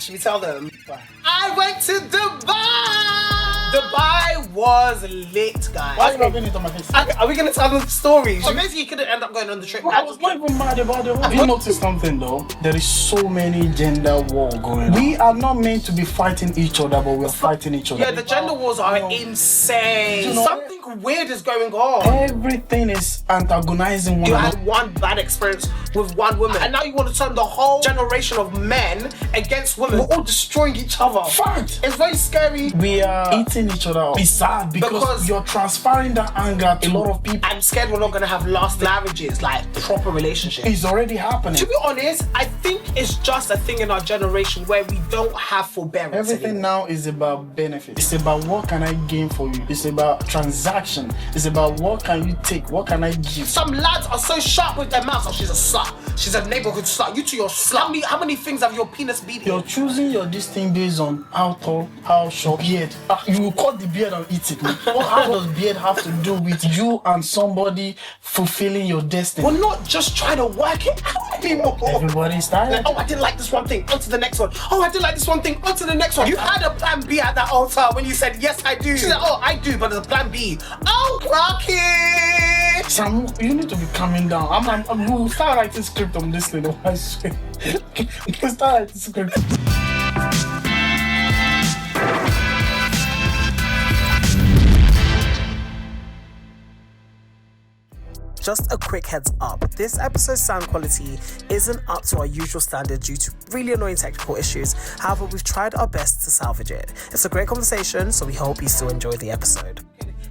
Should we tell them? Why? I went to Dubai! Dubai was lit, guys. Why are you rubbing it on my face? Are we gonna tell them the story? So basically you couldn't end up going on the trip. I was not even mad about it. Have you noticed something though? There is so many gender war going on. We are not meant to be fighting each other, but we're fighting each other. Yeah, the gender wars are insane. You know, something weird is going on. Everything is antagonizing one You another. had one bad experience with one woman, and now you want to turn the whole generation of men against women. We're all destroying each other. Fact. It's very scary. We are eating each other up. It's sad because you're transferring that anger to a lot of people. I'm scared we're not gonna have lasting marriages, like proper relationships. It's already happening. To be honest, I think it's just a thing in our generation where we don't have forbearance. Everything anymore. now is about benefit. It's about what can I gain for you. It's about transaction. It's about what can you take, what can I give. Some lads are so sharp with their mouths. Oh, she's a slut. She's a neighborhood slut. You two, you're slut. How many things have your penis been? You're choosing your this thing based on how tall, how short, beard. You will cut the beard and eat it. How does beard have to do with you and somebody fulfilling your destiny? We're not just trying to work it out anymore. Everybody's tired. Like, oh, I didn't like this one thing. On to the next one. Oh, I didn't like this one thing. On to the next one. You had a plan B at that altar when you said, yes, I do. She's like, oh, I do, but there's a plan B. Oh, Rocky! Sam, you need to be calming down. We'll start writing script on this thing. I swear. We'll start writing script. Just a quick heads up, this episode's sound quality isn't up to our usual standard due to really annoying technical issues. However, we've tried our best to salvage it. It's a great conversation, so we hope you still enjoy the episode.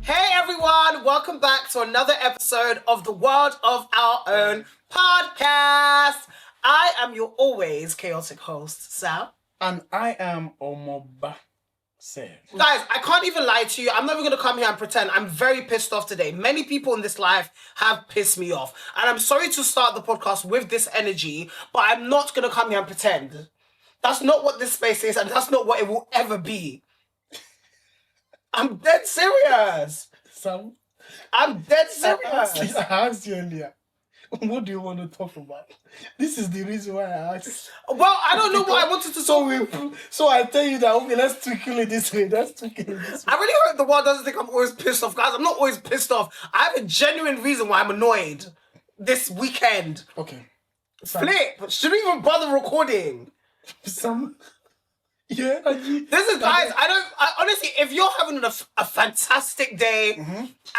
Hey everyone, welcome back to another episode of the World of Our Own podcast. I am your always chaotic host, Sal. And I am Omoba. Guys, I can't even lie to you. I'm not even going to come here and pretend. I'm very pissed off today. Many people in this life have pissed me off. And I'm sorry to start the podcast with this energy, but I'm not going to come here and pretend. That's not what this space is, and that's not what it will ever be. I'm dead serious. Sam, I'm dead serious. I asked you earlier, what do you want to talk about? This is the reason why I asked. Well, I don't know what I wanted to talk about. So I tell you that, okay, let's twinkle it this way. Let's twinkle it this way. I really hope the world doesn't think I'm always pissed off. Guys, I'm not always pissed off. I have a genuine reason why I'm annoyed this weekend. Okay. Flip, should we even bother recording? Some... Yeah, this is, guys, honestly, if you're having a fantastic day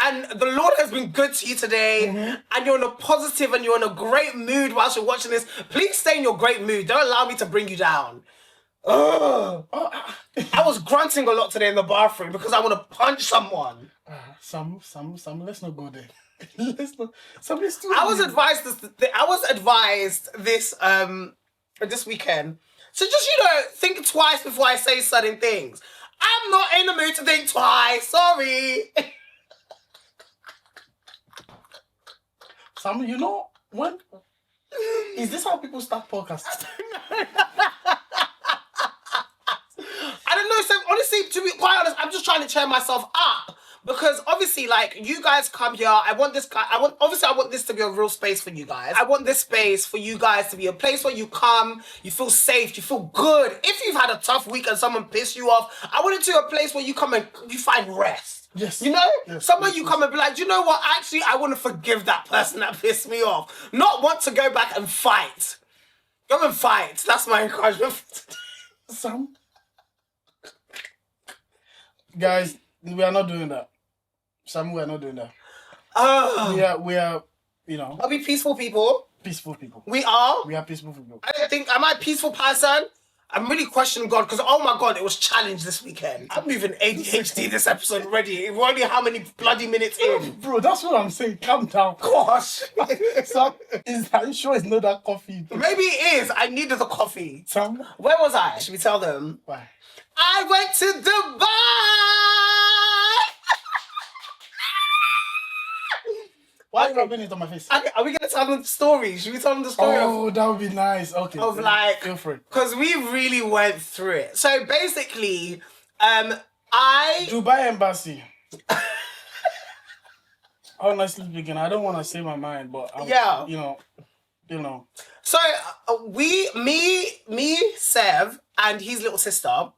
and the Lord has been good to you today and you're in a positive and you're in a great mood whilst you're watching this, please stay in your great mood. Don't allow me to bring you down. I was grunting a lot today in the bathroom because I want to punch someone. Some, let's not go there. Let's not. Somebody's too. I was advised this weekend. So just, think twice before I say certain things. I'm not in the mood to think twice. Sorry. Sam, when... Is this how people start podcasts? I don't know. So honestly, to be quite honest, I'm just trying to cheer myself up. Because obviously, like, you guys come here, I want this to be a real space for you guys. I want this space for you guys to be a place where you come, you feel safe, you feel good. If you've had a tough week and someone pissed you off, I want it to be a place where you come and you find rest. Yes. Yes, somewhere you come and be like, do you know what? Actually, I want to forgive that person that pissed me off. Not want to go back and fight. Go and fight. That's my encouragement. Sam? Guys, we are not doing that. Sam, we are not doing that. We are, Are we peaceful people? Peaceful people. We are? We are peaceful people. I think, am I a peaceful person? I'm really questioning God because, oh my God, it was challenged this weekend. I'm moving ADHD this episode already. We're only how many bloody minutes in? Bro, that's what I'm saying. Calm down. Gosh. Sam, are you sure it's not that coffee? Maybe it is. I needed the coffee. Sam? Where was I? Should we tell them? Why? I went to Dubai! Why are you rubbing it on my face? Okay, are we going to tell them the story? Should we tell them the story? Oh, that would be nice. Okay. Of like... Go for it. Because we really went through it. So basically, Dubai Embassy. Honestly speaking, I don't want to say my mind, but... Yeah. You know. So, Sev, and his little sister,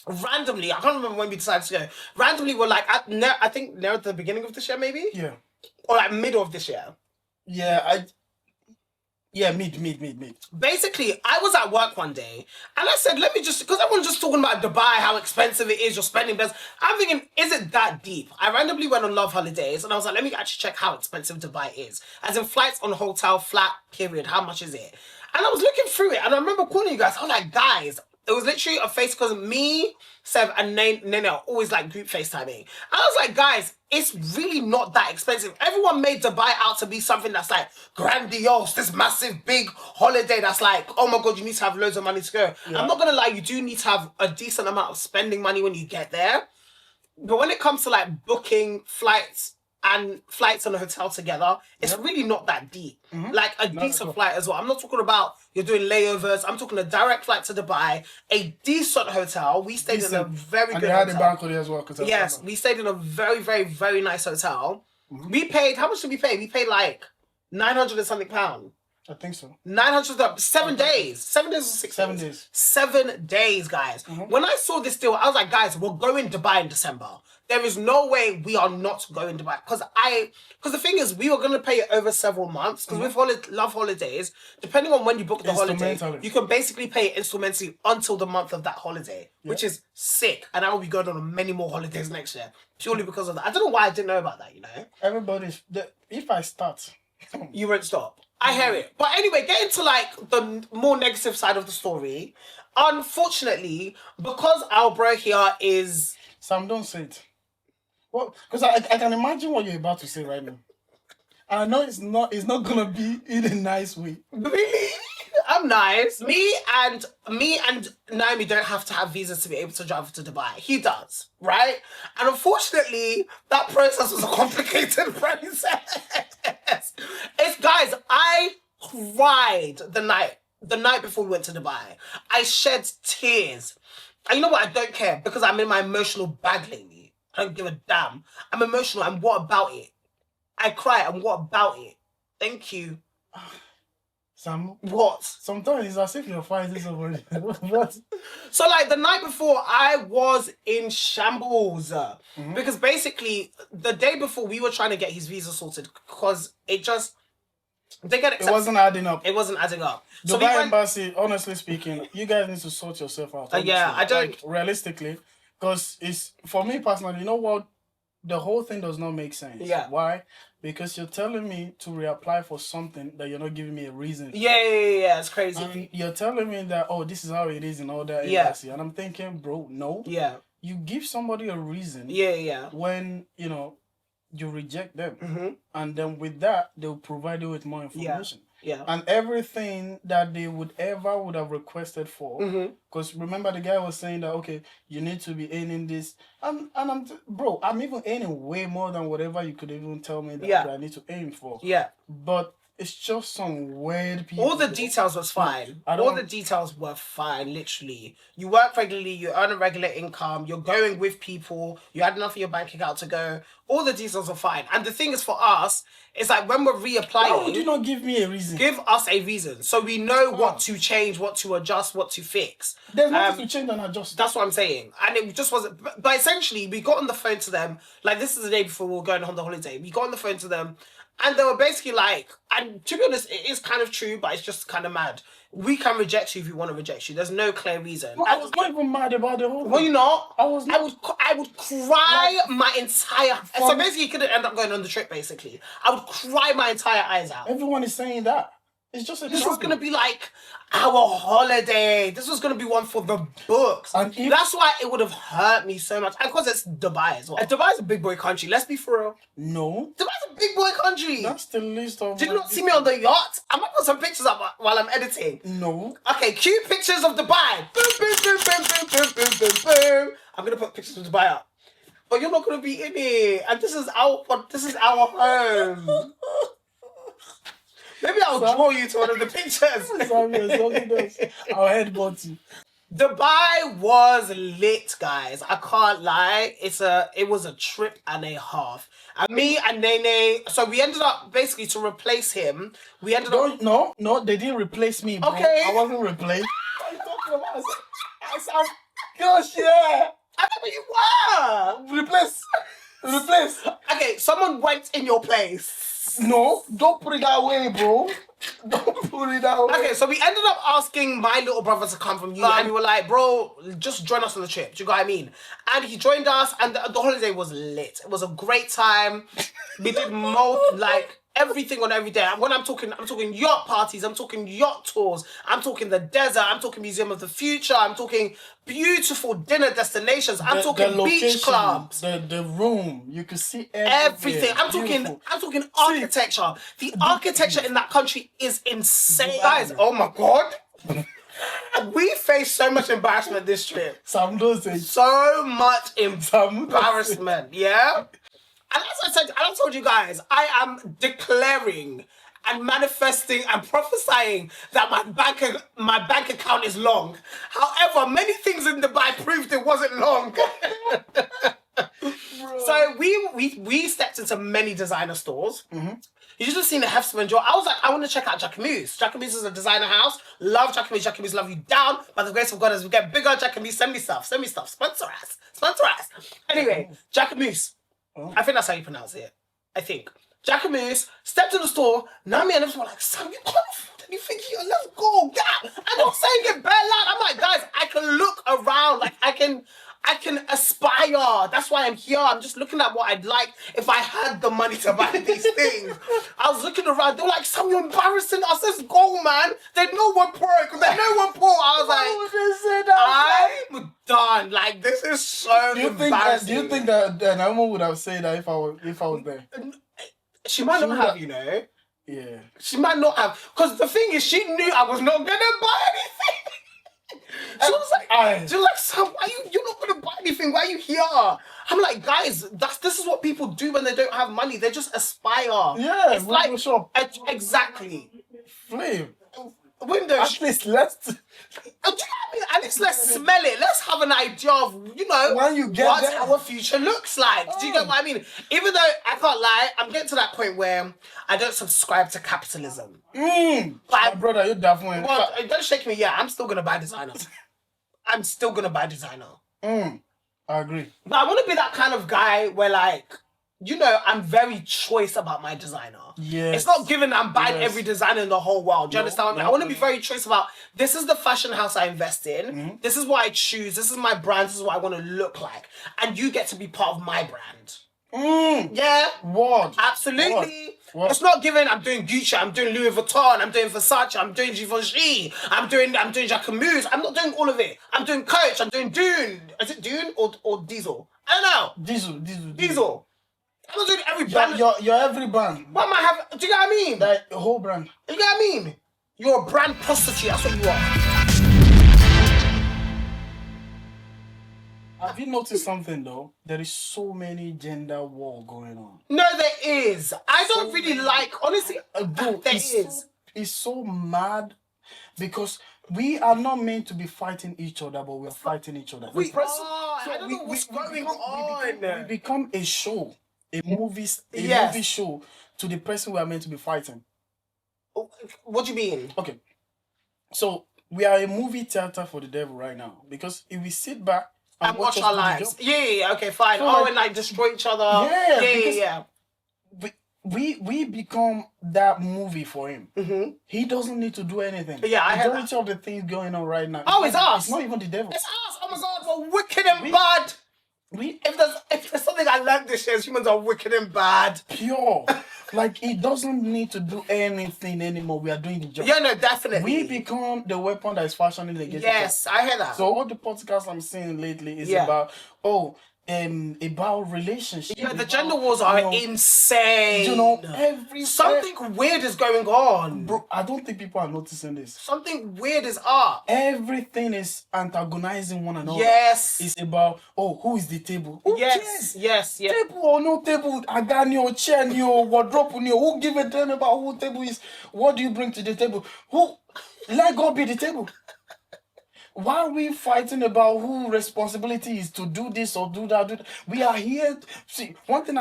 randomly, I can't remember when we decided to go, randomly we're like, I think near at the beginning of this year, maybe? Yeah. Or like middle of this year. Yeah, mid. Basically, I was at work one day and I said, let me just, because everyone's just talking about Dubai, how expensive it is, you're spending best. I'm thinking, is it that deep? I randomly went on Love Holidays and I was like, let me actually check how expensive Dubai is. As in flights on hotel, flat, period, how much is it? And I was looking through it and I remember calling you guys. I was like, guys, it was literally a face because me, Sev, and Nene are always like group FaceTiming. And I was like, guys, it's really not that expensive. Everyone made Dubai out to be something that's like grandiose, this massive big holiday that's like, oh my God, you need to have loads of money to go. Yeah. I'm not going to lie, you do need to have a decent amount of spending money when you get there. But when it comes to like booking flights and a hotel together, it's really not that deep. Like a decent flight as well. I'm not talking about you're doing layovers. I'm talking a direct flight to Dubai, a decent hotel. We stayed in a very good hotel. And they had a banquet as well. Yes, we stayed in a very, very, very nice hotel. We paid, how much did we pay? We paid like 900 and something pounds. I think so. 900, 7 days. 7 days or 6 7 days? days. 7 days, guys. When I saw this deal, I was like, guys, we're going to Dubai in December. There is no way we are not going to Dubai. Because the thing is, we were going to pay it over several months. Because with Love Holidays, depending on when you book the holiday, you can basically pay it instrumentally until the month of that holiday, which is sick. And I will be going on many more holidays next year, purely because of that. I don't know why I didn't know about that, you know? If I start... You won't stop. I hear it. But anyway, getting to like the more negative side of the story, unfortunately, because our bro here is... Sam, don't say it. Well, because I can imagine what you're about to say right now. And I know it's not gonna be in a nice way. Really? I'm nice. Me and Naomi don't have to have visas to be able to travel to Dubai. He does, right? And unfortunately, that process was a complicated process. Guys, I cried the night before we went to Dubai. I shed tears. And you know what? I don't care because I'm in my emotional bag lately. I don't give a damn. I'm emotional, and what about it? I cry, and what about it? Thank you. Sam, what? Sometimes it's as if you're fighting somebody. What? So, like, the night before, I was in shambles. Because basically, the day before, we were trying to get his visa sorted because it just... It wasn't adding up. It wasn't adding up. Dubai Embassy, honestly speaking, you guys need to sort yourself out. Yeah, I don't... Like, realistically, because it's... For me personally, you know what? The whole thing does not make sense. Yeah. Why? Because you're telling me to reapply for something that you're not giving me a reason for. Yeah, it's crazy. And you're telling me that, oh, this is how it is in all that embassy. And I'm thinking, bro, no. Yeah. You give somebody a reason. Yeah. When, you reject them. And then with that, they'll provide you with more information. Yeah. And everything that they would have requested for. Because remember, the guy was saying that, okay, you need to be earning this. And I'm even earning way more than whatever you could even tell me that I need to aim for. Yeah. But it's just some weird people. All the details was fine. All the details were fine, literally. You work regularly, you earn a regular income, you're going with people, you had enough in your bank account to go. All the details are fine. And the thing is for us, it's like when we're reapplying... Why would you not give me a reason? Give us a reason. So we know what to change, what to adjust, what to fix. There's nothing to change and adjust. That's what I'm saying. And it just wasn't... But essentially, we got on the phone to them. Like, this is the day before we were going on the holiday. We got on the phone to them. And they were basically like, and to be honest, it is kind of true, but it's just kind of mad. We can reject you if we want to reject you. There's no clear reason. Well, I was not even mad about the whole thing. Well, you not? I would cry my entire... So basically, you couldn't end up going on the trip, basically. I would cry my entire eyes out. Everyone is saying that. It's just This was going to be like our holiday. This was going to be one for the books. And that's why it would have hurt me so much. And because it's Dubai as well. And Dubai is a big boy country. Let's be for real. No. Dubai's a big boy country. That's the least of... Did you not see me on the yacht? I'm going to put some pictures up while I'm editing. No. Okay, cue pictures of Dubai. Boom, boom, boom, boom, boom, boom, boom, boom, boom. I'm going to put pictures of Dubai up. But you're not going to be in it. And this is our home. Maybe I'll draw you to one of the pictures. I'll headbutt you. Dubai was lit, guys. I can't lie. It was a trip and a half. And me and Nene, so we ended up basically to replace him. We ended up... No, they didn't replace me, bro. Okay. I wasn't replaced. What are you talking about? Gosh, yeah. I remember you were. Replace. Okay, someone went in your place. No, don't put it that way, bro. Don't put it that way. Okay, so we ended up asking my little brother to come from you, and we were like, bro, just join us on the trip. Do you know what I mean? And he joined us, and the holiday was lit. It was a great time. We did everything on every day. When I'm talking yacht parties, I'm talking yacht tours, I'm talking the desert, I'm talking Museum of the Future, I'm talking beautiful dinner destinations, I'm talking beach clubs. The room, you could see everything. I'm talking architecture. The architecture in that country is insane. Guys, oh my God. We faced so much embarrassment this trip. So much embarrassment, yeah? And as I told you guys, I am declaring and manifesting and prophesying that my bank account is long. However, many things in Dubai proved it wasn't long. So we stepped into many designer stores. Mm-hmm. You should have seen the Hefsman Joe. I was like, I want to check out Jacquemus. Jacquemus is a designer house. Love Jacquemus. Jacquemus love you down. By the grace of God, as we get bigger, Jacquemus, send me stuff. Sponsor us. Anyway, Jacquemus. I think that's how you pronounce it. I think. Jacquemus stepped in the store. Now me and them were like, Sam, you can't afford anything here. Let's go. God. And I'm saying it bare loud. I'm like, guys, I can look around. Like, I can aspire. That's why I'm here. I'm just looking at what I'd like if I had the money to buy these things. I was looking around. They were like, Sam, you're embarrassing us. Let's go, man. They know we're poor. I was like, I'm done. Like, this is so embarrassing. Do you think that Naomi would have said that if I was there? She might not have, you know. Yeah. She might not have. Because the thing is, she knew I was not going to buy anything. She was like, Sam, why you're not going to buy anything? Why are you here? I'm like, guys, this is what people do when they don't have money. They just aspire. Yeah, it's like shop. Exactly. Flame. Window. At least let's. Do you know what I mean? At least let's smell it. Let's have an idea of, when you get what there, our future looks like. Do you know what I mean? Even though I can't lie, I'm getting to that point where I don't subscribe to capitalism. My brother, you definitely. Well, don't shake me. Yeah, I'm still gonna buy designer. I agree. But I want to be that kind of guy where, I'm very choice about my designer. Yes. It's not given I'm buying every designer in the whole world. Do you understand what I mean? I want to be very choice about, this is the fashion house I invest in. Mm-hmm. This is what I choose. This is my brand. This is what I want to look like. And you get to be part of my brand. Yeah. What? Absolutely. What? It's not given, I'm doing Gucci, I'm doing Louis Vuitton, I'm doing Versace, I'm doing Givenchy, I'm doing Jacquemus. I'm not doing all of it. I'm doing Coach, I'm doing Dune. Is it Dune or Diesel? I don't know. Diesel. I'm not doing every brand. You're every brand. What am I having? Do you know what I mean? Like the whole brand. You know what I mean? You're a brand prostitute. That's what you are. Have you noticed something though? There is so many gender war going on. No, there is. I don't really like, honestly, It's so mad because we are not meant to be fighting each other, but we're fighting each other. I don't know what's going on. We become a show. A movie show to the person we are meant to be fighting. What do you mean? Okay. So we are a movie theater for the devil right now. Because if we sit back and watch our lives. Yeah, okay, fine. So and destroy each other. Yeah. We become that movie for him. Mm-hmm. He doesn't need to do anything. Yeah, I heard that. Majority of the things going on right now. Oh, it's us. It's not even the devil. It's us. Oh my God, we're wicked and bad. If there's something I learned this year, humans are wicked and bad. Pure. Like, he doesn't need to do anything anymore. We are doing the job. Yeah, no, definitely. We become the weapon that is fashioning against Yes, I hear that. So all the podcasts I'm seeing lately is about relationships. Yeah, the gender wars are insane. Something weird is going on. Bro, I don't think people are noticing this. Something weird is up. Everything is antagonizing one another. Yes. It's about, who is the table? Who cares? Yes. Table or no table, I got your chair, your wardrobe, who give a damn about who table is? What do you bring to the table? Let God be the table. Why are we fighting about who responsibility is to do this or do that? We are here. See, one thing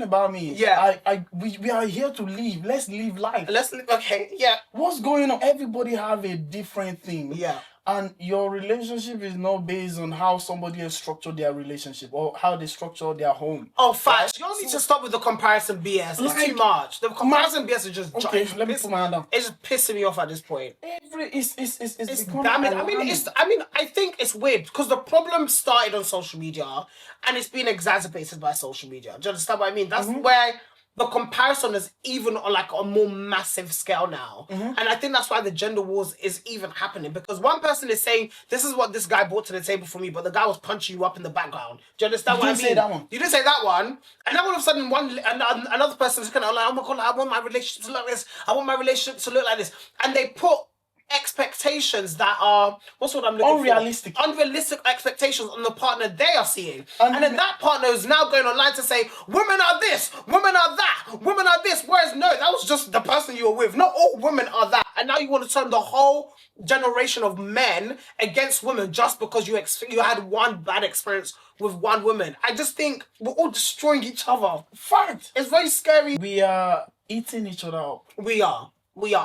about me. Yeah. We are here to live. Let's live life. Okay. Yeah. What's going on? Everybody have a different thing. Yeah. and your relationship is not based on how somebody has structured their relationship or how they structure their home. Oh, facts. You don't need to stop with the comparison BS. It's too much. The comparison BS is just okay. Let me put my hand down. It's just pissing me off at this point. It's damn it. I think it's weird because the problem started on social media and it's been exacerbated by social media. Do you understand what I mean? That's where the comparison is even on like a more massive scale now. And I think that's why the gender wars is even happening, because one person is saying, this is what this guy brought to the table for me, but the guy was punching you up in the background. Do you understand what I mean? You didn't say that one. You didn't say that one. And then all of a sudden, another person is kind of like, oh my God, I want my relationship to look like this. I want my relationship to look like this. And they put expectations that are, what's what I'm looking unrealistic. for? Unrealistic expectations on the partner they are seeing. And then that partner is now going online to say, women are this, women are that, women are this. Whereas no, that was just the person you were with. Not all women are that. And now you want to turn the whole generation of men against women just because you had one bad experience with one woman. I just think we're all destroying each other. Fact. It's very scary. We are eating each other up. We are.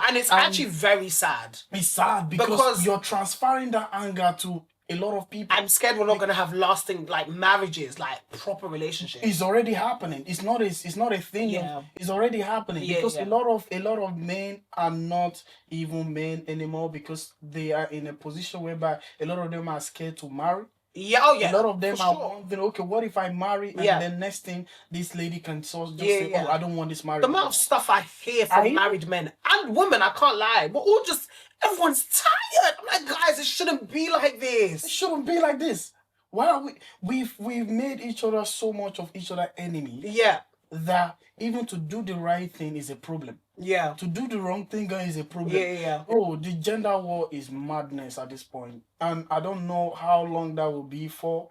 And it's actually very sad. It's sad because you're transferring that anger to a lot of people. I'm scared we're not going to have lasting like marriages, like proper relationships. It's already happening. It's not a thing. Yeah. It's already happening because yeah. a lot of men are not even men anymore because they are in a position whereby a lot of them are scared to marry. Yeah, oh yeah. A lot of them are wondering, okay, what if I marry and then next thing this lady can just say, oh, I don't want this marriage. The amount of stuff I hear from married men and women, I can't lie. We're all just, everyone's tired. I'm like, guys, it shouldn't be like this. It shouldn't be like this. Why are we've made each other so much of each other enemy. Yeah. That even to do the right thing is a problem. Yeah. To do the wrong thing is a problem. Yeah. Oh, the gender war is madness at this point. And I don't know how long that will be for.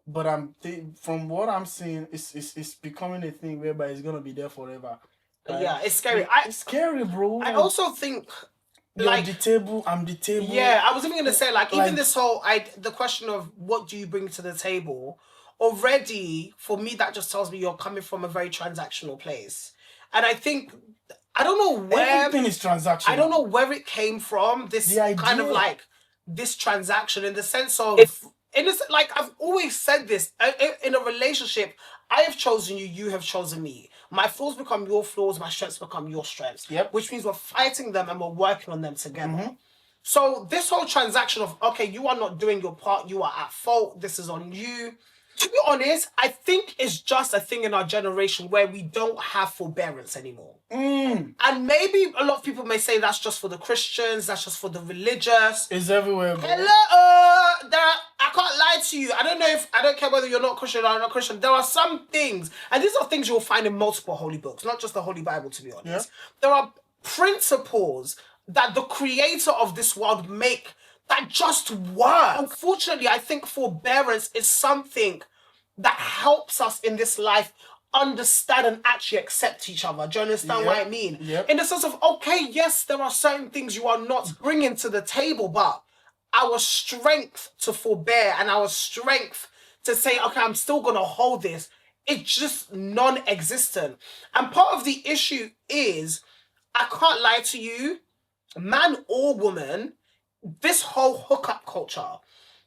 But from what I'm seeing, it's becoming a thing whereby it's going to be there forever. Right? Yeah, it's scary. It's scary, bro. I also think... You're the table, I'm the table. Yeah, I was even going to say, like, even this whole... the question of what do you bring to the table... Already, for me, that just tells me you're coming from a very transactional place. And I think, I don't know where... Everything is transactional. I don't know where it came from, this kind of like, this transaction in the sense of... like, I've always said this, in a relationship, I have chosen you, you have chosen me. My flaws become your flaws, my strengths become your strengths. Yep. Which means we're fighting them and we're working on them together. So this whole transaction of, okay, you are not doing your part, you are at fault, this is on you... To be honest, I think it's just a thing in our generation where we don't have forbearance anymore. And maybe a lot of people may say that's just for the Christians, that's just for the religious. It's everywhere, bro. Hello! I can't lie to you. I don't care whether you're not Christian or not Christian. There are some things, and these are things you'll find in multiple holy books, not just the Holy Bible, to be honest. Yeah. There are principles that the creator of this world make that just work. Unfortunately, I think forbearance is something that helps us in this life understand and actually accept each other. Do you understand what I mean? In the sense of, okay, yes, there are certain things you are not bringing to the table, but our strength to forbear and our strength to say, okay, I'm still going to hold this, it's just non-existent. And part of the issue is, I can't lie to you, man or woman, this whole hookup culture,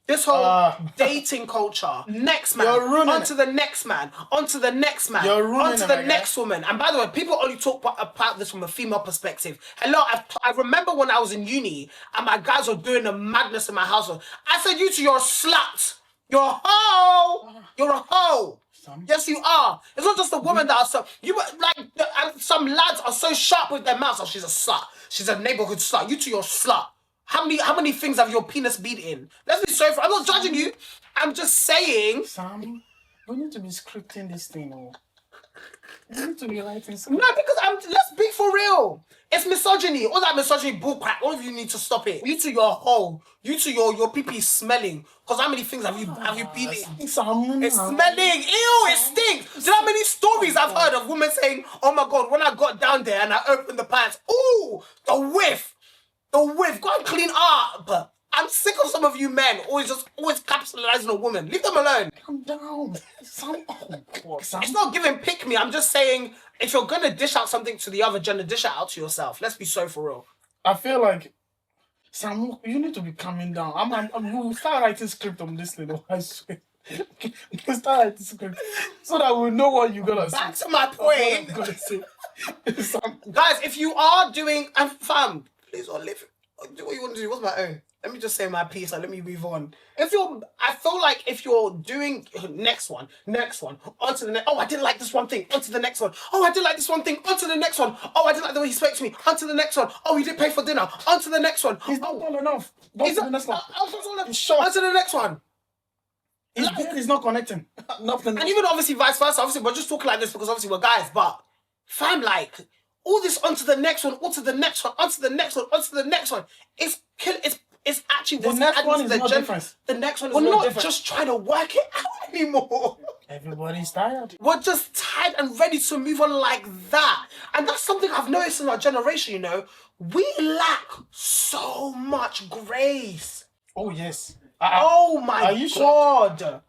this whole dating culture, next man, onto the next man, onto the next man, onto the next woman. And by the way, people only talk about this from a female perspective. Hello, I remember when I was in uni and my guys were doing the madness in my household. I said, you two, you're a slut. You're a hoe. You're a hoe. Yes, you are. It's not just the women that are so... some lads are so sharp with their mouths. Oh, she's a slut. She's a neighborhood slut. You two, you're a slut. How many things have your penis been in? Let's be sorry for... I'm not judging you. I'm just saying... Sam, we need to be scripting this thing. We need to be writing something. No, because let's be for real. It's misogyny. All that misogyny bullcrap. All of you need to stop it. You two, your hole. You two, your pee-pee is smelling. Because how many things have you been in? It's smelling. Ew, it stinks. Do you know how many stories I've heard of women saying, oh my God, when I got down there and I opened the pants, ooh, the whiff. The whiff. Go and clean up. I'm sick of some of you men always capitalizing a woman. Leave them alone. Calm down. It's not giving pick me. I'm just saying, if you're going to dish out something to the other gender, dish it out to yourself. Let's be so for real. I feel like Sam, you need to be calming down. We'll start writing script on this thing. I swear. We'll start writing script so that we know what you're gonna say. Back to my point. What I'm gonna say. Sam, Guys, if you are doing, and fam, please don't live. Do what you want to do. What's my own? Let me just say my piece and let me move on. I feel like if you're doing next one, on to the next. Oh, I didn't like this one thing. On to the next one. Oh, I didn't like this one thing. On to the next one. Oh, I didn't like the way he spoke to me. On to the next one. Oh, he didn't pay for dinner. On to the next one. he's not tall enough. Go to the next one. On Short. to the next one. His beard is not connecting. Nothing. And even obviously vice versa. Obviously, we're just talking like this because obviously we're guys. But fam, like all this onto the next one, onto the next one, onto the next one, onto the next one. It's actually The next one is no difference. The next one is We're no not different. Just trying to work it out anymore. Everybody's tired. We're just tired and ready to move on like that. And that's something I've noticed in our generation, you know. We lack so much grace. Oh yes. Oh my are you shocked? God.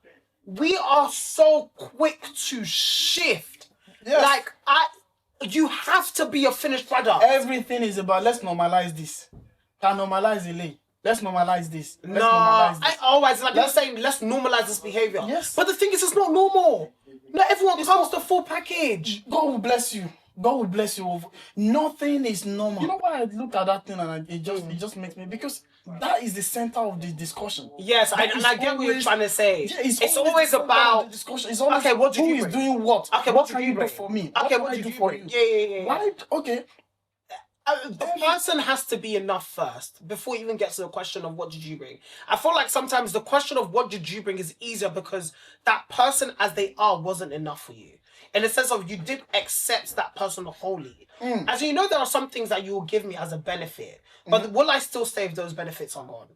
We are so quick to shift. Yes. Like, you have to be a finished product. Everything is about let's normalize this. Can normalize it. Let's normalize this. Let's No, normalize this. always like you're saying, let's normalize this behavior. Yes. But the thing is, it's not normal. Not everyone comes to full package. God will bless you. God will bless you. Nothing is normal. You know why I look at that thing and it just makes me, because that is the center of the discussion. Yes, I get what you're trying to say. Yeah, it's always the center of about the discussion. It's always okay, what did who you is bring? doing what. Okay, what what can did you you do bring? for me? Okay, what what can I did do you for bring? you? Yeah. Why? Okay. The person has to be enough first before you even get to the question of what did you bring. I feel like sometimes the question of what did you bring is easier because that person as they are wasn't enough for you. In the sense of you did accept that person wholly. As you know, there are some things that you will give me as a benefit, but will I still stay if those benefits are gone?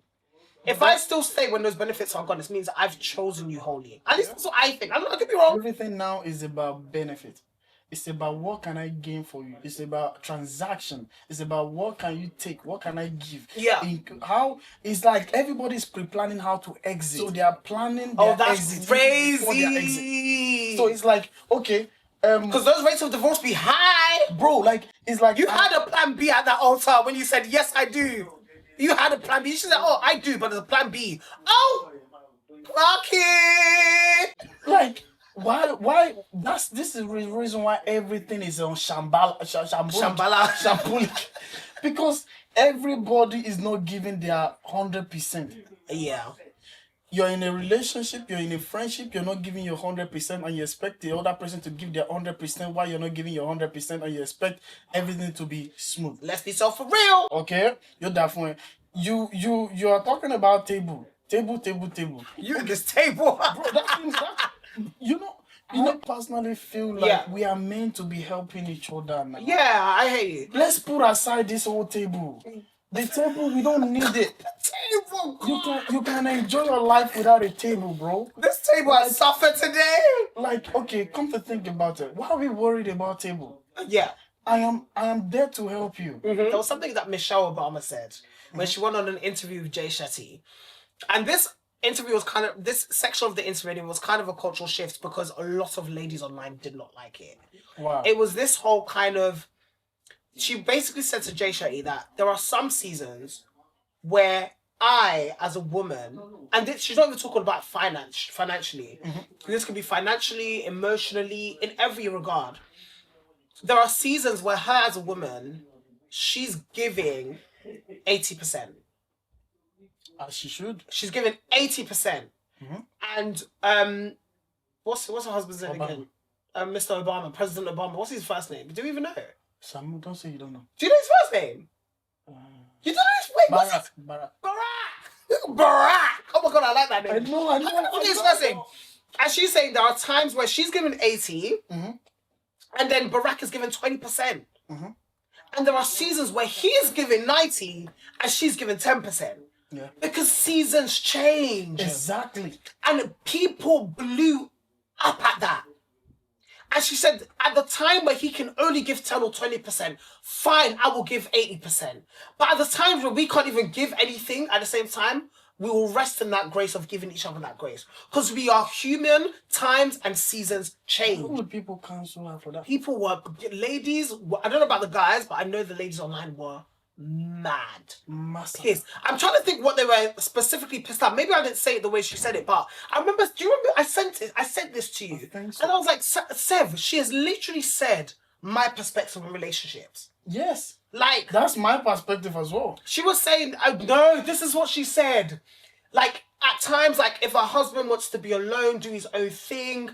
If I still stay when those benefits are gone, it means I've chosen you wholly. At least that's what I think. I could be wrong. Everything now is about benefit. It's about what can I gain for you. It's about transaction. It's about what can you take, what can I give. Yeah. How it's like everybody's pre-planning how to exit. So they are planning Oh, their that's exit before their exit. crazy. So it's like, okay, because those rates of divorce be high. bro, like it's like You had a plan B at that altar when you said, yes, I do. You had a plan B. You said, oh, I do, but there's a plan B. Oh, okay. like why this is the reason why everything is on shambolic. Because everybody is not giving their 100%. Yeah. You're in a relationship, you're in a friendship, you're not giving your 100% and you expect the other person to give their 100% while you're not giving your 100% and you expect everything to be smooth. Let's be so for real. Okay? You're definitely you are talking about table. You at this table. Bro, that you know, I personally feel like we are meant to be helping each other now. Yeah, I hate you. Let's put aside this whole table. The table, we don't need it. Table. You can enjoy your life without a table, bro. This table has suffered today. Like, okay, come to think about it. Why are we worried about table? Yeah. I am there to help you. There was something that Michelle Obama said when she went on an interview with Jay Shetty. And this interview was this section of the interview was kind of a cultural shift because a lot of ladies online did not like it. Wow. It was this whole kind of, she basically said to Jay Shetty that there are some seasons where I, as a woman, and she's not even talking about financially. This can be financially, emotionally, in every regard. There are seasons where her as a woman, she's giving 80%. As she should. She's giving 80%. And what's her husband's name again? Mr. Obama, President Obama. What's his first name? Do you even know? Sam, don't say you don't know. Do you know his first name? You don't know his wait, what's his? Barack. Barack. Oh my god, I like that name. I know. What's his first name? And she's saying there are times where she's giving 80, and then Barack is giving 20%. And there are seasons where he's giving 90 and she's giving 10%. Yeah. Because seasons change. Exactly. And people blew up at that. And she said, at the time where he can only give 10 or 20%, fine, I will give 80%. But at the times where we can't even give anything at the same time, we will rest in that grace of giving each other that grace. Because we are human, times and seasons change. Who would people cancel her for that? Ladies, I don't know about the guys, but I know the ladies online were mad. Massive. Pissed. I'm trying to think what they were specifically pissed at. Maybe I didn't say it the way she said it, but I remember. Do you remember? I sent this to you, think so. and I was like, Sev, she has literally said my perspective on relationships. Yes. Like, that's my perspective as well. She was saying, no, this is what she said. Like, at times, like, if her husband wants to be alone, do his own thing,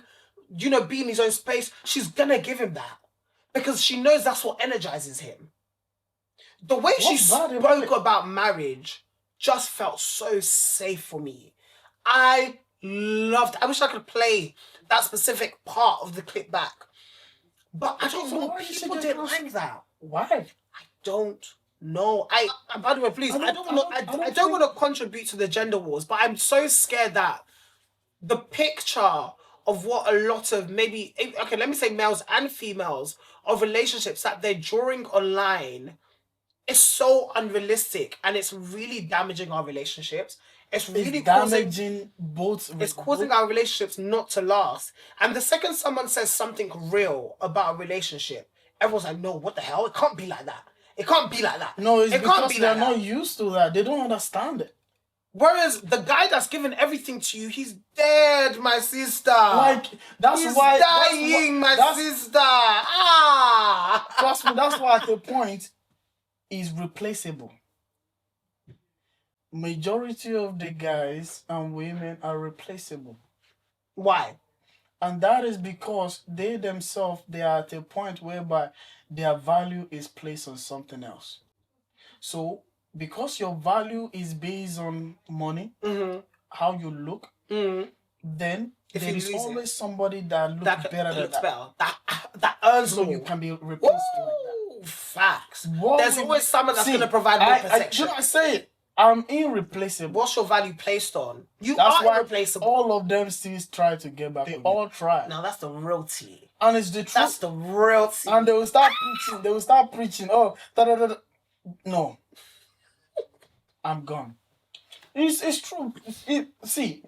you know, be in his own space, she's gonna give him that. Because she knows that's what energizes him. The way she spoke about marriage just felt so safe for me. I wish I could play that specific part of the clip back. But I don't know why people didn't like that. Why? I don't know. By the way, please, I don't want to contribute to the gender wars, but I'm so scared that the picture of what a lot of maybe, okay, let me say males and females of relationships that they're drawing online is so unrealistic, and it's really damaging our relationships. It's really damaging both. It's causing our relationships not to last. And the second someone says something real about a relationship, everyone's like, no, what the hell? It can't be like that. It can't be like that. No, it's because they're not used to that. They don't understand it. Whereas the guy that's given everything to you, he's dead, my sister. Like, he's dying, my sister. Ah! Trust me, that's why at the point is replaceable. Majority of the guys and women are replaceable. Why? And that is because they themselves, they are at a point whereby their value is placed on something else. So, because your value is based on money, how you look, then there is always somebody that looks better than that. That earns so more. You can be replaced like that. Facts. There's always someone that's going to provide more protection. I say it. I'm irreplaceable. What's your value placed on? That's why irreplaceable. All of them still try to get back. They all try. Now that's the real tea. And it's the truth. That's the real tea. And they will start preaching. They will start preaching. Oh, no. I'm gone. It's true. See,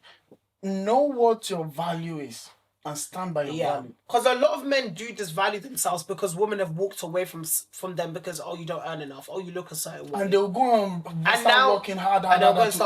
know what your value is and stand by your value. Because a lot of men do disvalue themselves because women have walked away from them because, oh, you don't earn enough, oh, you look a certain way. And they'll go and start working harder to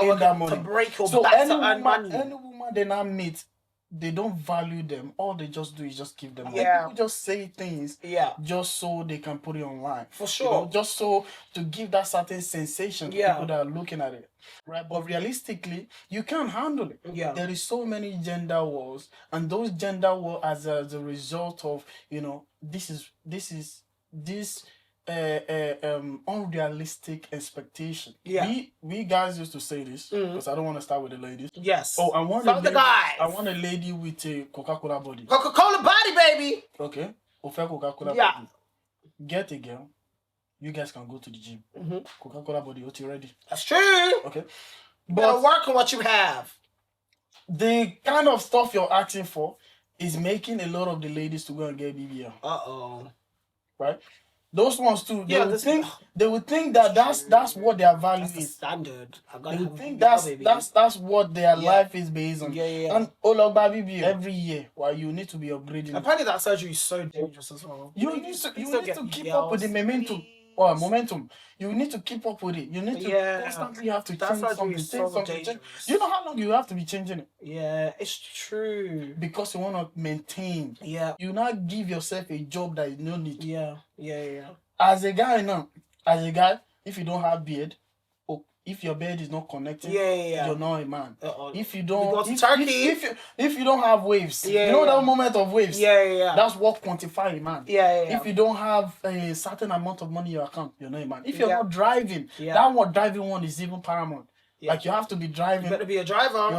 earn that money. To break your back to earn money. Any woman they now meet, they don't value them. All they just do is just give them money. Yeah. People just say things just so they can put it online. For sure. You know, just so to give that certain sensation to people that are looking at it. Right, but realistically, you can't handle it. Yeah. There is so many gender wars, and those gender wars as a result of, you know, this unrealistic expectation. Yeah. We guys used to say this because I don't want to start with the ladies. Yes. Oh, I want I want a lady with a Coca-Cola body. Coca-Cola body, baby. Okay. Coca-Cola body. Get a girl. You guys can go to the gym. Coca-Cola body, you ready? That's true. Okay. But work on what you have. The kind of stuff you're asking for is making a lot of the ladies to go and get BBL. Right? Those ones too. They would think that that's what their value is. Standard. They would think that's what their life is based on. And all of BBL every year, while you need to be upgrading. Apparently that surgery is so dangerous as well. You need to keep up with the momentum. You need to keep up with it. You need to constantly have to change something. You know how long you have to be changing it? Yeah, it's true. Because you want to maintain. Yeah. You not give yourself a job that you don't need. Yeah. As a guy, if you don't have beard, if your beard is not connected, you're not a man. If you don't, if you don't have waves, you know that moment of waves. That's what quantify a man. If you don't have a certain amount of money in your account, you're not a man. If you're not driving, that one driving one is even paramount. Like you have to be driving. You better be a driver.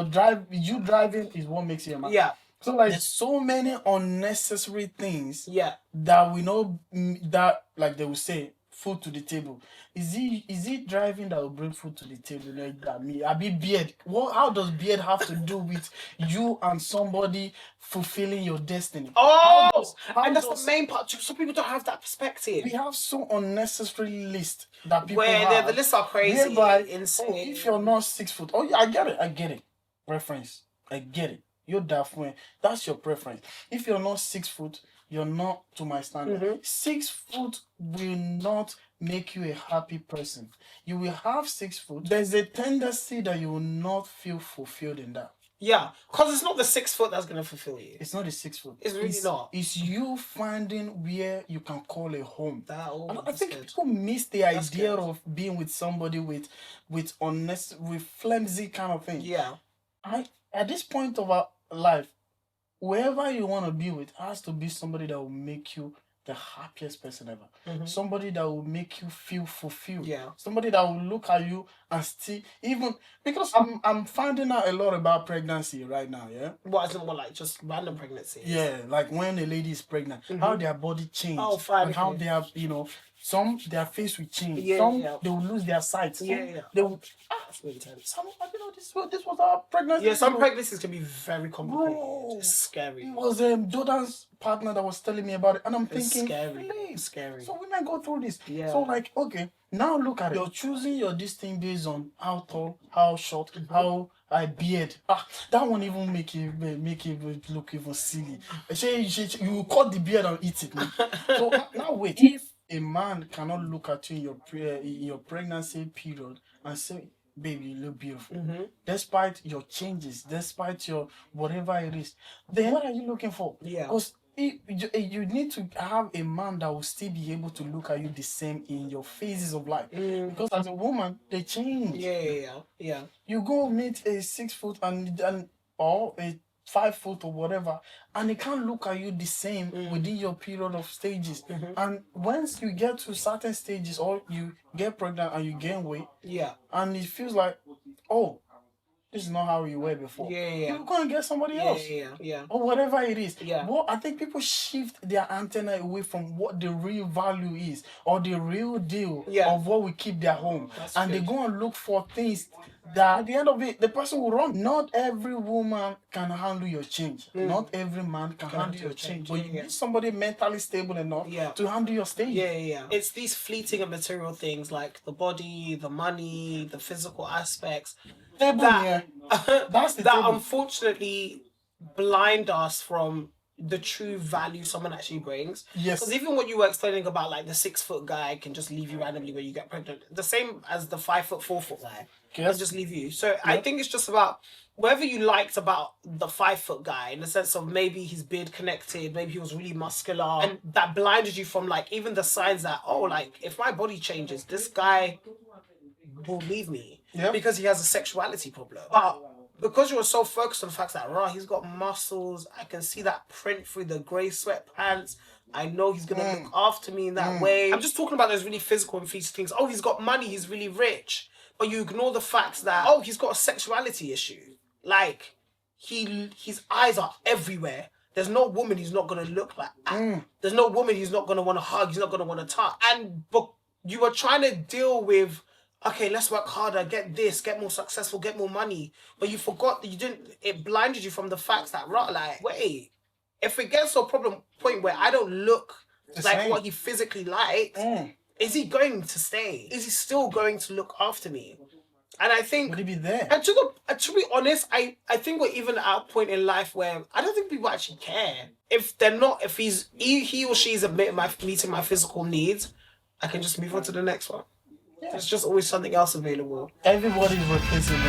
You driving is what makes you a man. So like there's so many unnecessary things that we know that, like they will say, food to the table. Is it driving that will bring food to the table? Like that me, I be beard. How does beard have to do with you and somebody fulfilling your destiny? And that's the main part. Some people don't have that perspective. We have so unnecessary list that people have. The lists are crazy, insane. If you're not 6 foot, I get it. Preference, I get it. You're that way. That's your preference. If you're not 6 foot, you're not to my standard. 6 foot will not make you a happy person. You will have 6 foot. There's a tendency that you will not feel fulfilled in that. Yeah, because it's not the 6 foot that's gonna fulfill you. It's not the 6 foot. It's really not. It's you finding where you can call a home. I think good. people miss the idea of being with somebody with flimsy kind of thing. Yeah. At this point of our life, whoever you want to be with has to be somebody that will make you the happiest person ever. Somebody that will make you feel fulfilled. Yeah. Somebody that will look at you and still, even because I'm finding out a lot about pregnancy right now. Yeah. What isn't more like just random pregnancy? Yeah, like when a lady is pregnant, how their body change. Oh, fine. And how they have, some their face will change. Yeah, some they will lose their sight. Some they will. That's really intense. Some, this was our pregnancy. Yeah, some pregnancies can be very complicated. Bro, It's scary. It was Jordan's partner that was telling me about it, and I'm thinking, It's scary. So women go through this. Yeah. So like, okay, now look at it. You're choosing your this thing based on how tall, how short, how beard. That one even make it look even silly. You cut the beard and eat it. So now wait. If a man cannot look at you in your pregnancy period and say, baby, you look beautiful, despite your changes, despite your whatever it is, then what are you looking for? Yeah. Because you need to have a man that will still be able to look at you the same in your phases of life. Because as a woman, they change. Yeah. You go meet a 6 foot or a 5 foot or whatever, and they can't look at you the same within your period of stages. And once you get to certain stages, or you get pregnant and you gain weight, and it feels like, oh, this is not how you were before. You're going to get somebody else. Or whatever it is. Well, I think people shift their antenna away from what the real value is, or the real deal of what we keep their home. They go and look for things that at the end of it, the person will run. Not every woman can handle your change. Not every man can handle your change. But you need somebody mentally stable enough to handle your stage. It's these fleeting and material things like the body, the money, the physical aspects that unfortunately blind us from the true value someone actually brings. Because even what you were explaining about like the 6 foot guy can just leave you randomly when you get pregnant, the same as the 5 foot, 4 foot guy can just leave you. So I think it's just about whatever you liked about the 5 foot guy, in the sense of maybe his beard connected, maybe he was really muscular, and that blinded you from like even the signs that, oh, like if my body changes, this guy will leave me because he has a sexuality problem. But because you were so focused on the fact that, he's got muscles, I can see that print through the grey sweatpants, I know he's going to look after me in that way. I'm just talking about those really physical and physical things. Oh, he's got money, he's really rich. But you ignore the fact that, oh, he's got a sexuality issue. Like, his eyes are everywhere. There's no woman he's not going to look like. There's no woman he's not going to want to hug, he's not going to want to touch. But you were trying to deal with, okay, let's work harder, get this, get more successful, get more money. But you forgot that it blinded you from the fact that, wait, if it gets to a point where I don't look like what he physically likes, is he going to stay? Is he still going to look after me? And I think... Would he be there? And to be honest, I think we're even at a point in life where I don't think people actually care. If he or she is meeting my physical needs, I can just move on to the next one. There's just always something else available. Everybody's replaceable.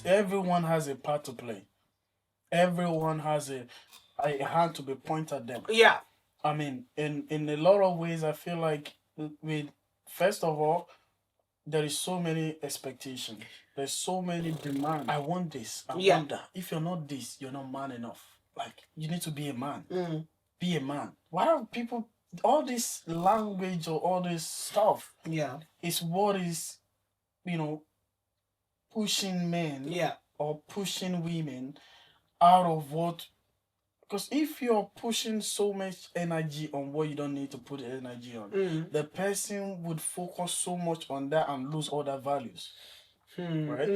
Everyone has a part to play. Everyone has a hand to be pointed at them. Yeah. I mean, in a lot of ways, I feel like first of all, there is so many expectations. There's so many demands. I want this. I want that. If you're not this, you're not man enough. Like, you need to be a man. Be a man. Why are people... all this language or all this stuff is what is, pushing men or pushing women out of what... Because if you're pushing so much energy on what you don't need to put energy on, the person would focus so much on that and lose other values. Right?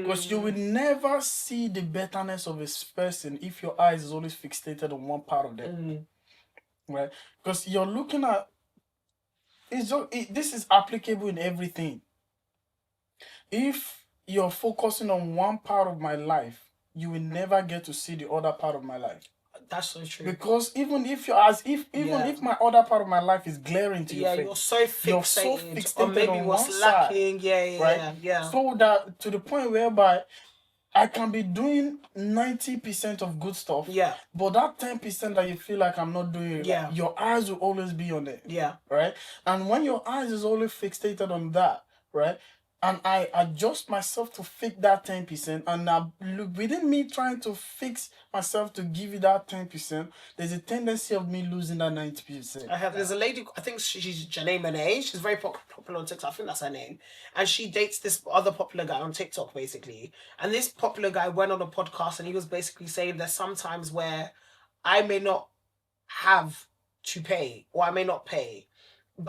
Because you will never see the betterness of a person if your eyes is always fixated on one part of them. Right? Because you're looking at... this is applicable in everything. If you're focusing on one part of my life, you will never get to see the other part of my life. That's so true. Because even if my other part of my life is glaring to your face, you're so fixated on maybe on what's one lacking. side, right? So that to the point whereby I can be doing 90% of good stuff. Yeah. But that 10% that you feel like I'm not doing, like, your eyes will always be on it. Yeah. Right? And when your eyes is always fixated on that, right? And I adjust myself to fix that 10%, and within me trying to fix myself to give you that 10%, there's a tendency of me losing that 90%. There's a lady, I think she's Janae Monáe. She's very popular on TikTok. I think that's her name. And she dates this other popular guy on TikTok, basically. And this popular guy went on a podcast and he was basically saying there's sometimes where I may not have to pay, or I may not pay,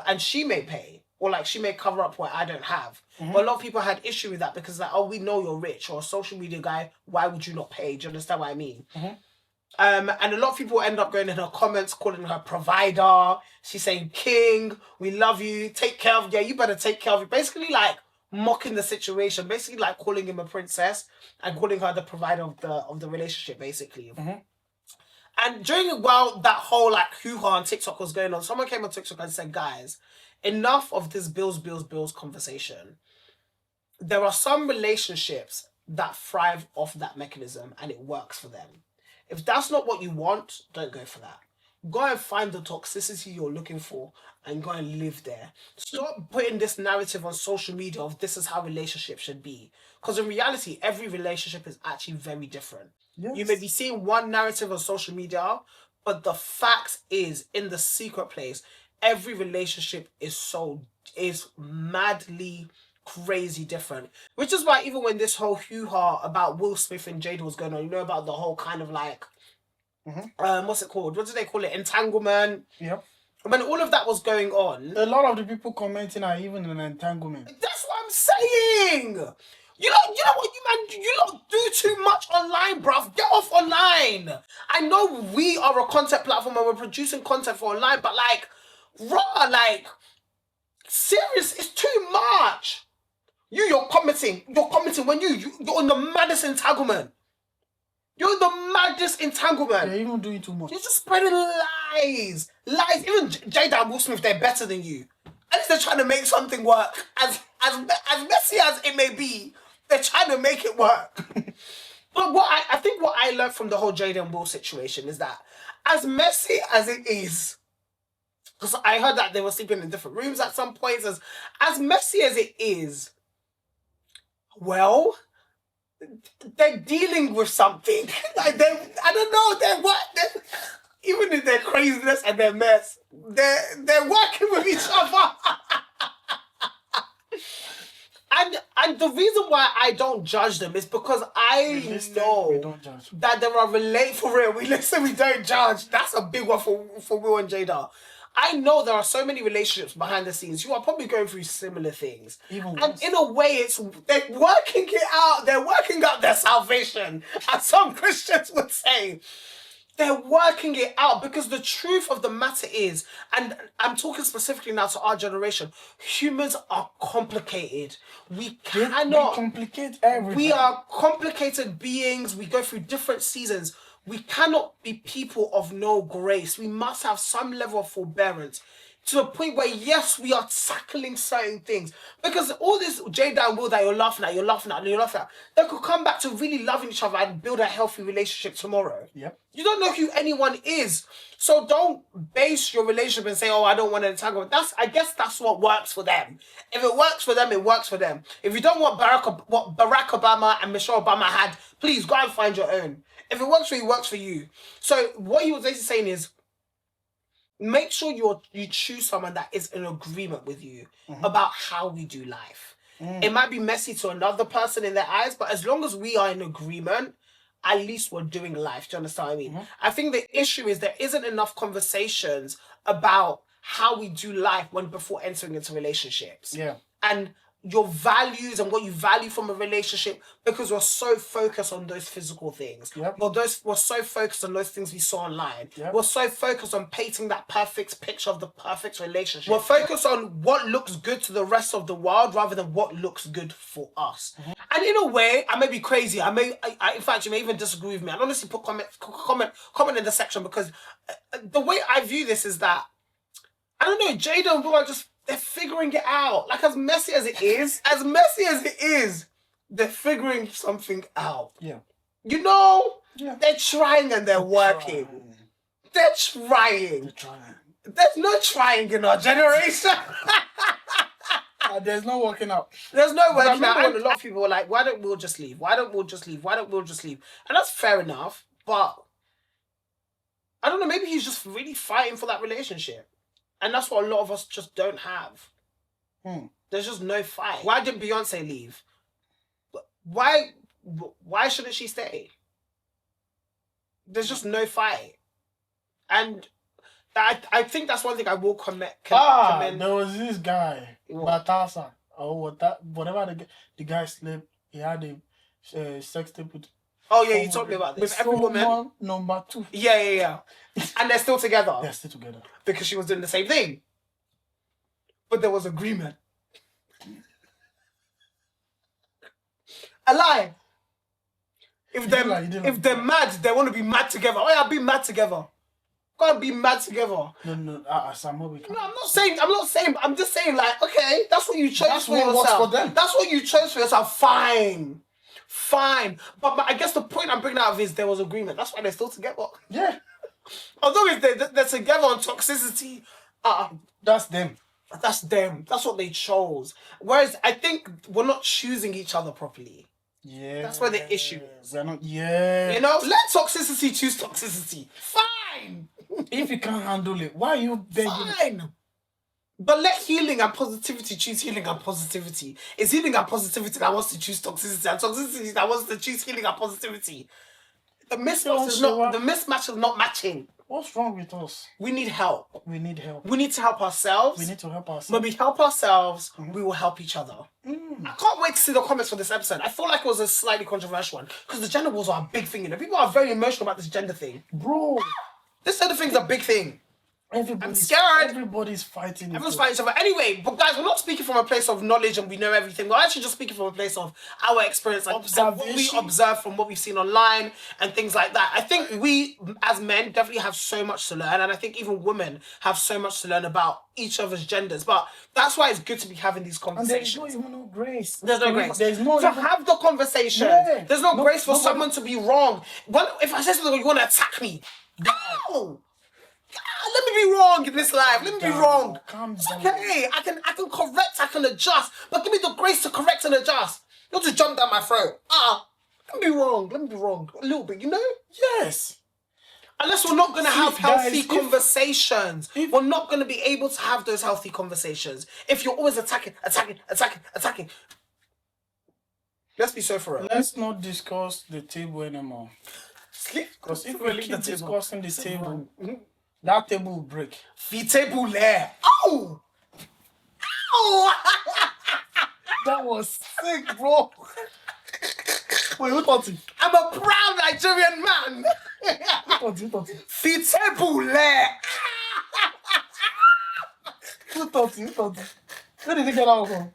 and she may pay. Or like she may cover up what I don't have. But a lot of people had issue with that because like, oh, we know you're rich, or a social media guy, why would you not pay? Do you understand what I mean? And a lot of people end up going in her comments, calling her provider. She's saying, king, we love you, take care of you. Yeah, you better take care of you. Basically like mocking the situation, basically like calling him a princess and calling her the provider of the relationship, basically. And while that whole like hoo-ha on TikTok was going on, someone came on TikTok and said, guys, enough of this bills conversation. There are some relationships that thrive off that mechanism and it works for them. If that's not what you want, don't go for that. Go and find the toxicity you're looking for and go and live there. Stop putting this narrative on social media of this is how relationships should be. Because in reality, every relationship is actually very different. Yes. You may be seeing one narrative on social media, but the fact is, in the secret place, every relationship is madly crazy different. Which is why even when this whole hoo-ha about Will Smith and Jada was going on, you know, about the whole kind of like what's it called? What do they call it? Entanglement. Yep. When all of that was going on, a lot of the people commenting are even an entanglement. That's what I'm saying. You know what, you lot do too much online, bruv. Get off online. I know we are a content platform and we're producing content for online, but like, raw, like, serious, it's too much. You're commenting when you're in the maddest entanglement. You're in the maddest entanglement. You're even doing too much. You're just spreading lies. Even Jada and Will Smith, they're better than you. At least they're trying to make something work. As messy as it may be, they're trying to make it work. But I think what I learned from the whole Jada and Will situation is that as messy as it is, because I heard that they were sleeping in different rooms at some points, as messy as it is, well, they're dealing with something. Like even in their craziness and their mess, they're working with each other. And the reason why I don't judge them is because I know that there are for real. We don't judge. That's a big one for Will and Jada. I know there are so many relationships behind the scenes who are probably going through similar things. And in a way, they're working it out. They're working out their salvation, as some Christians would say. They're working it out because the truth of the matter is, and I'm talking specifically now to our generation, humans are complicated. We cannot complicate everything. We are complicated beings. We go through different seasons. We cannot be people of no grace. We must have some level of forbearance to the point where, yes, we are tackling certain things. Because all this Jada and Will that you're laughing at, they could come back to really loving each other and build a healthy relationship tomorrow. Yep. You don't know who anyone is. So don't base your relationship and say, oh, I don't want an entanglement. I guess that's what works for them. If it works for them, it works for them. If you don't want what Barack Obama and Michelle Obama had, please go and find your own. If it works for you, it works for you. So what he was basically saying is, make sure you choose someone that is in agreement with you about how we do life. It might be messy to another person in their eyes, but as long as we are in agreement, at least we're doing life. Do you understand what I mean? I think the issue is there isn't enough conversations about how we do life before entering into relationships. Yeah. And your values and what you value from a relationship because we're so focused on those physical things. Yep. We're so focused on those things we saw online. Yep. We're so focused on painting that perfect picture of the perfect relationship. We're focused on what looks good to the rest of the world rather than what looks good for us. Mm-hmm. And in a way, I may be crazy. In fact, you may even disagree with me. I'll honestly put comment in the section because the way I view this is that, I don't know, Jada and Will are just, they're figuring it out. Like, as messy as it is, they're figuring something out. Yeah. You know? Yeah. They're trying and they're working. They're trying. There's no trying in our generation. There's no working out. There's no working out. And a lot of people were like, why don't we just leave? Why don't we just leave? Why don't we just leave? And that's fair enough. But, I don't know, maybe he's just really fighting for that relationship. And that's what a lot of us just don't have. There's just no fight. Why didn't Beyonce leave? Why shouldn't she stay? There's just no fight. And I think that's one thing I will commend. There was this guy, Batasa, or whatever the guy slept. He had a sex tape with. Oh yeah, you told me about this. With every woman. Number 2. Yeah. And they're still together. They're still together. Because she was doing the same thing. But there was agreement. A lie. If they're mad, they want to be mad together. Oh yeah, be mad together. Gotta be mad together. No, Sam, we can't. No, I'm not saying. I'm just saying, like, okay, that's what you chose for yourself. Works for them. That's what you chose for yourself. Fine. But I guess the point I'm bringing out of is there was agreement. That's why they're still together. Yeah. Although if they're together on toxicity, that's them. That's them. That's what they chose. Whereas I think we're not choosing each other properly. Yeah. That's where the issue is. We're not. Yeah. You know, let toxicity choose toxicity. Fine. If you can't handle it, why are you begging? Fine. But let healing and positivity choose healing and positivity. It's healing and positivity that wants to choose toxicity, and toxicity that wants to choose healing and positivity. The mismatch is not matching. What's wrong with us? We need help. We need help. We need to help ourselves. We need to help ourselves. When we help ourselves, we will help each other. I can't wait to see the comments for this episode. I feel like it was a slightly controversial one because the gender wars are a big thing. You know, people are very emotional about this gender thing. Bro, this gender thing's a big thing. I'm scared. Everybody's fighting. Everyone's fighting each other. Anyway, but guys, we're not speaking from a place of knowledge and we know everything. We're actually just speaking from a place of our experience and what we observe from what we've seen online and things like that. I think we, as men, definitely have so much to learn. And I think even women have so much to learn about each other's genders. But that's why it's good to be having these conversations. And there's no grace. There's no grace. There's no to have the conversation. Yeah. There's no grace for someone to be wrong. If I say something, you want to attack me. No. Let me be wrong in this life. Let me be wrong. It's okay. I can correct. I can adjust. But give me the grace to correct and adjust. Not to jump down my throat. Let me be wrong. Let me be wrong. A little bit, you know? Yes. Unless we're not going to have healthy conversations. We're not going to be able to have those healthy conversations. If you're always attacking. Let's be so for real. Let's not discuss the table anymore. Because if we keep discussing the table, that table will break. The table there. Oh! That was sick, bro. Wait, who taught you? I'm a proud Nigerian man. Who taught you? The table there. Who taught you? Where did you get out from?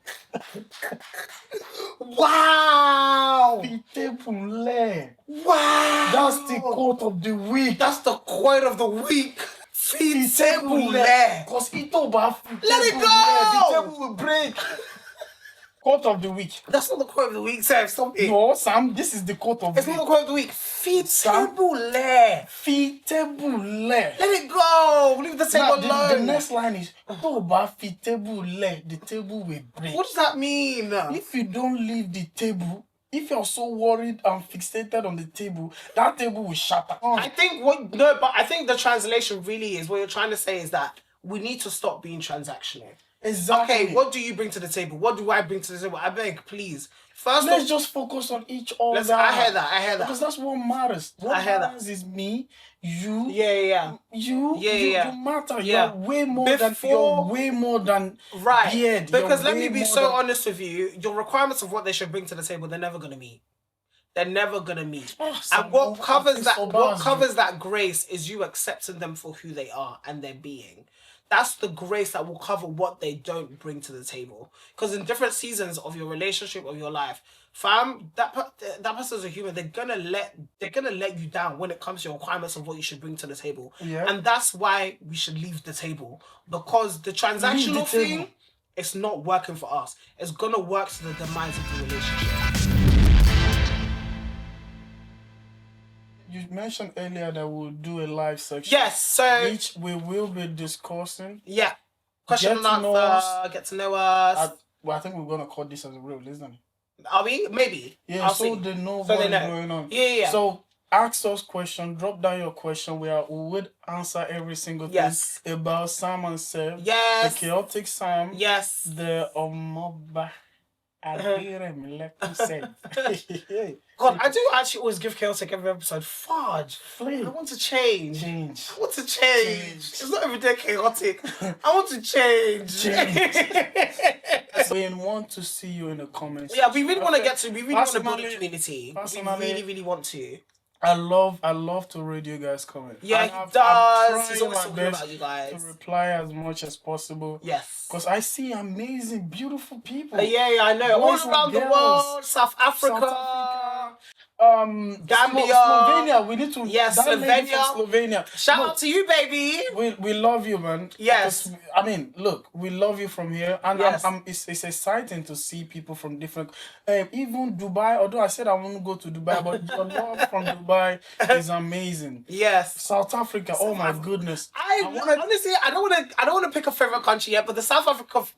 Wow! The table there. Wow! That's the quote of the week. That's the quote of the week. The table there. Because it over. Let it go! The table will break. Quote of the week. That's not the quote of the week, Sam. Stop it. No, Sam, this is the quote of the week. It's not the quote of the week. Table there. Table there. Let it go. Leave the table alone. The next line is table there. The table will break. What does that mean? If you don't leave the table, if you're so worried and fixated on the table, that table will shatter. I think the translation really is what you're trying to say is that we need to stop being transactional. Exactly. Okay, what do you bring to the table? What do I bring to the table? I beg, please. First, let's just focus on each other. I hear that. Because that's what matters. What matters is me, you. You matter. Yeah. You're way more than beard. Because let me be so honest with you, your requirements of what they should bring to the table, they're never gonna meet. They're never gonna meet. And what covers that grace is you accepting them for who they are and their being. That's the grace that will cover what they don't bring to the table. Because in different seasons of your relationship, of your life, fam, that person's a human. They're gonna let you down when it comes to your requirements of what you should bring to the table. Yeah. And that's why we should leave the table. Because the transactional thing, it's not working for us. It's gonna work to the demise of the relationship. You mentioned earlier that we'll do a live section. Yes, so which we will be discussing. Yeah. Question and answer, get to know us. I think we're gonna call this as a real, isn't it? Are we? Maybe. Yeah, so they know what's going on. Yeah. So ask us questions, drop down your question. We would answer every single thing about Sam and Seb. Yes. The chaotic Sam. Yes. The Omoba. God, I do actually always give chaotic every episode. Fudge. I want to change. I want to change. It's not every day chaotic. I want to change. We want to see you in the comments. Yeah, we really want to want to build a community. We really want to. I love to read you guys' comments. Yeah, he does. He's always talking about you guys. To reply as much as possible. Yes. Because I see amazing, beautiful people. Yeah, I know. All around the world. South Africa. Gambia. Slovenia. We need to. Yes, Slovenia. Shout out to you, baby. We love you, man. Yes. Look, we love you from here. And it's exciting to see people from different... even Dubai, although I said I want to go to Dubai, but your love from Dubai is amazing. Yes. South Africa, my goodness. Honestly, I don't want to pick a favorite country yet, but the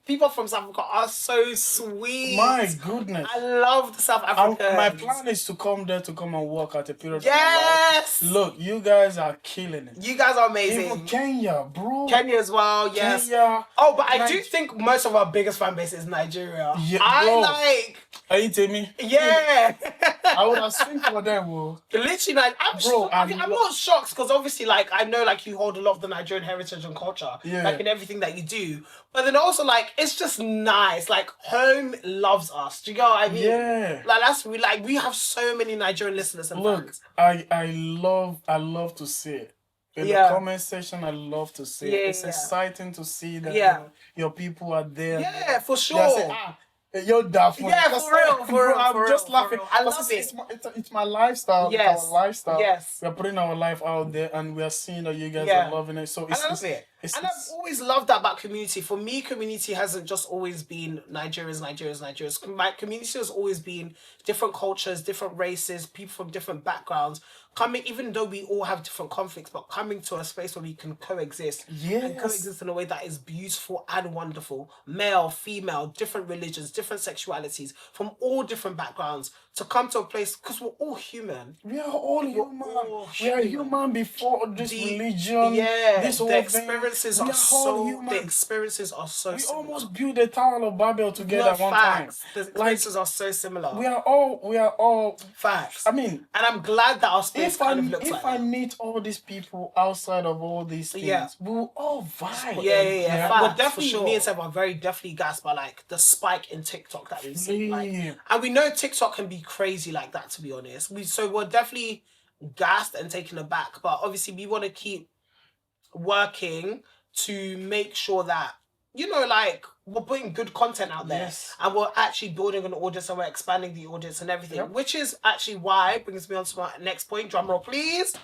people from South Africa are so sweet. My goodness. I love the South Africans. My plan is to come there to come and work at a period. Yes. Look, you guys are killing it. You guys are amazing. Even Kenya, bro. Kenya as well, yes. Kenya. Oh, but I do think most of our biggest fan base is Nigeria. Yeah, Are you telling me? Yeah. I would have seen for them, bro. Literally, I'm not shocked because obviously, I know, you hold a lot of the Nigerian heritage and culture, in everything that you do. But then also, it's just nice. Home loves us. Do you know what I mean? Yeah. We have so many Nigerian listeners and fans. I love to see it. In the comment section, I love to see it. It's exciting to see that your people are there. Yeah, for sure. You're daft. Yeah, for real. I'm just laughing. I love it. It's my lifestyle. Yes. It's our lifestyle. Yes. We're putting our life out there and we are seeing that you guys are loving it. So I love it. And I've always loved that about community. For me, community hasn't just always been Nigerians. My community has always been different cultures, different races, people from different backgrounds. Even though we all have different conflicts, but coming to a space where we can coexist. Yes. And coexist in a way that is beautiful and wonderful. Male, female, different religions, different sexualities, from all different backgrounds, to come to a place, because we're all human. We are all human. We are human before this religion. Yeah, this the experiences are so We similar. almost built the Tower of Babel together one time. The experiences are so similar. We are all facts. And I'm glad that our space if I meet all these people outside of all these things, we'll all vibe. Yeah. But definitely, me and Seb are very definitely gassed by the spike in TikTok that we've seen. And we know TikTok can be crazy like that, to be honest. We're definitely gassed and taken aback, but obviously we want to keep working to make sure that we're putting good content out there, and we're actually building an audience and we're expanding the audience and everything, which is actually why brings me on to my next point. Drum roll, please.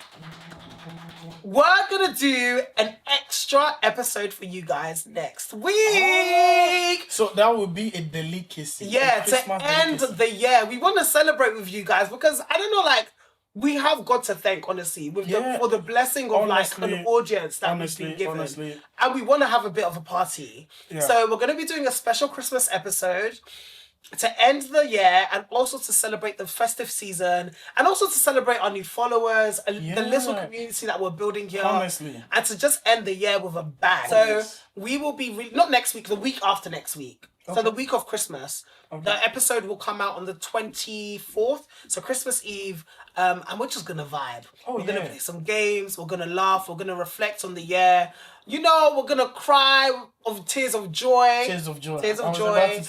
We're gonna do an extra episode for you guys next week. So that would be a delicacy. Yeah, to end the year. We want to celebrate with you guys because I don't know, we have God to thank, honestly, for the blessing of an audience that we've been given. And we want to have a bit of a party. Yeah. So we're going to be doing a special Christmas episode. to end the year and also to celebrate the festive season and also to celebrate our new followers and the little community that we're building here. Honestly. And to just end the year with a bang. So we will be, not next week, the week after next week. Okay. So the week of Christmas. Okay. The episode will come out on the 24th. So Christmas Eve. And we're just going to vibe. We're going to play some games. We're going to laugh. We're going to reflect on the year. You know, we're going to cry of tears of joy. Tears of joy. Tears of I was joy. about to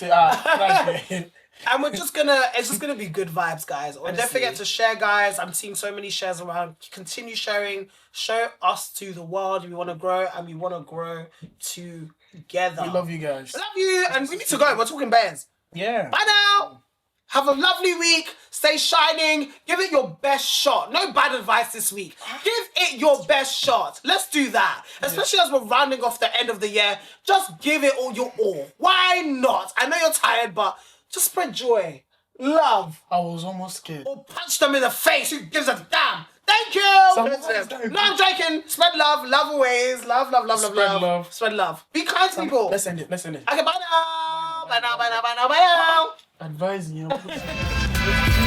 say, and we're just gonna, it's just gonna be good vibes, guys. And don't forget to share, guys. I'm seeing so many shares around. Continue sharing. Show us to the world. We want to grow and we want to grow together. We love you guys. I love you. And we need to go. We're talking bears. Yeah. Bye now. Have a lovely week. Stay shining. Give it your best shot. No bad advice this week. Give it your best shot. Let's do that. Especially as we're rounding off the end of the year. Just give it all your all. Why not? I know you're tired, but just spread joy. Love. I was almost scared. Or punch them in the face. Who gives a damn? Thank you. No, I'm joking. Spread love. Love always. Love, love, love, Spread love, love. love. Spread love. Be kind to people. Let's end it. Okay, bye now. Bye now, bye now, bye now, bye now. Advising you.